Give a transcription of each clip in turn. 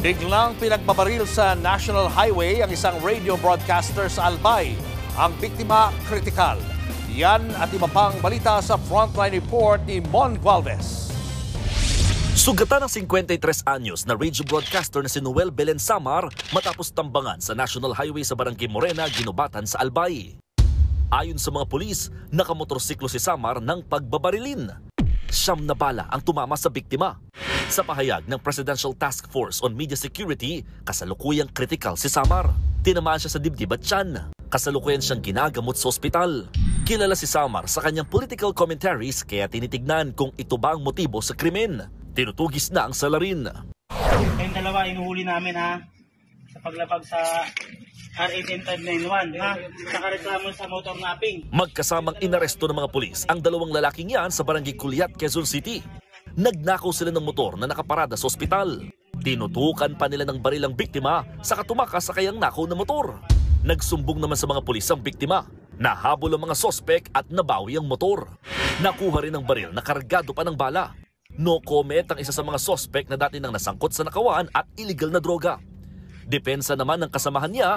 Biglang pinagbabaril sa National Highway ang isang radio broadcaster sa Albay. Ang biktima, kritikal. Yan at iba pang balita sa Frontline Report ni Mon Gualvez. Sugatan ng 53 anyos na radio broadcaster na si Noel Belen Samar matapos tambangan sa National Highway sa Barangay Morena, Ginubatan sa Albay. Ayon sa mga pulis, nakamotorsiklo si Samar ng pagbabarilin. 9 na bala ang tumama sa biktima. Sa pahayag ng Presidential Task Force on Media Security, kasalukuyang kritikal si Samar. Tinamaan siya sa dibdib at tiyan. Kasalukuyan siyang ginagamot sa ospital. Kilala si Samar sa kanyang political commentaries kaya tinitignan kung ito ba ang motibo sa krimen. Tinutugis na ang salarin. Kayong dalawa inuhuli namin ha, sa paglapag sa R18591 ha, sa kareklamo sa motor napping. Magkasamang inaresto ng mga pulis ang dalawang lalaking yan sa Barangay Kulyat, Quezon City. Nagnakaw sila ng motor na nakaparada sa ospital. Tinutukan pa nila ng baril ang biktima sa katumakas sa kayang nakaw na motor. Nagsumbong naman sa mga pulis ang biktima. Nahabol ang mga sospek at nabawi ang motor. Nakuha rin ang baril na kargado pa ng bala. No comment ang isa sa mga sospek na dati nang nasangkot sa nakawaan at illegal na droga. Depensa naman ng kasamahan niya.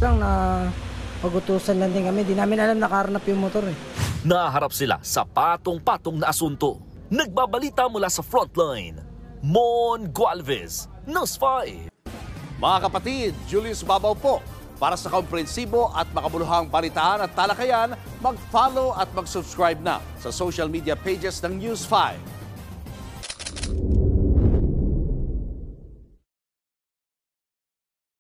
Lang na pagutusan lang din kami, di namin alam nakaharnap yung motor eh. Naharap sila sa patong-patong na asunto. Nagbabalita mula sa Frontline, Mon Gualvez, News 5. Mga kapatid, Julius Babaw po. Para sa komprehensibo at makabuluhang balitaan at talakayan, mag-follow at mag-subscribe na sa social media pages ng News 5.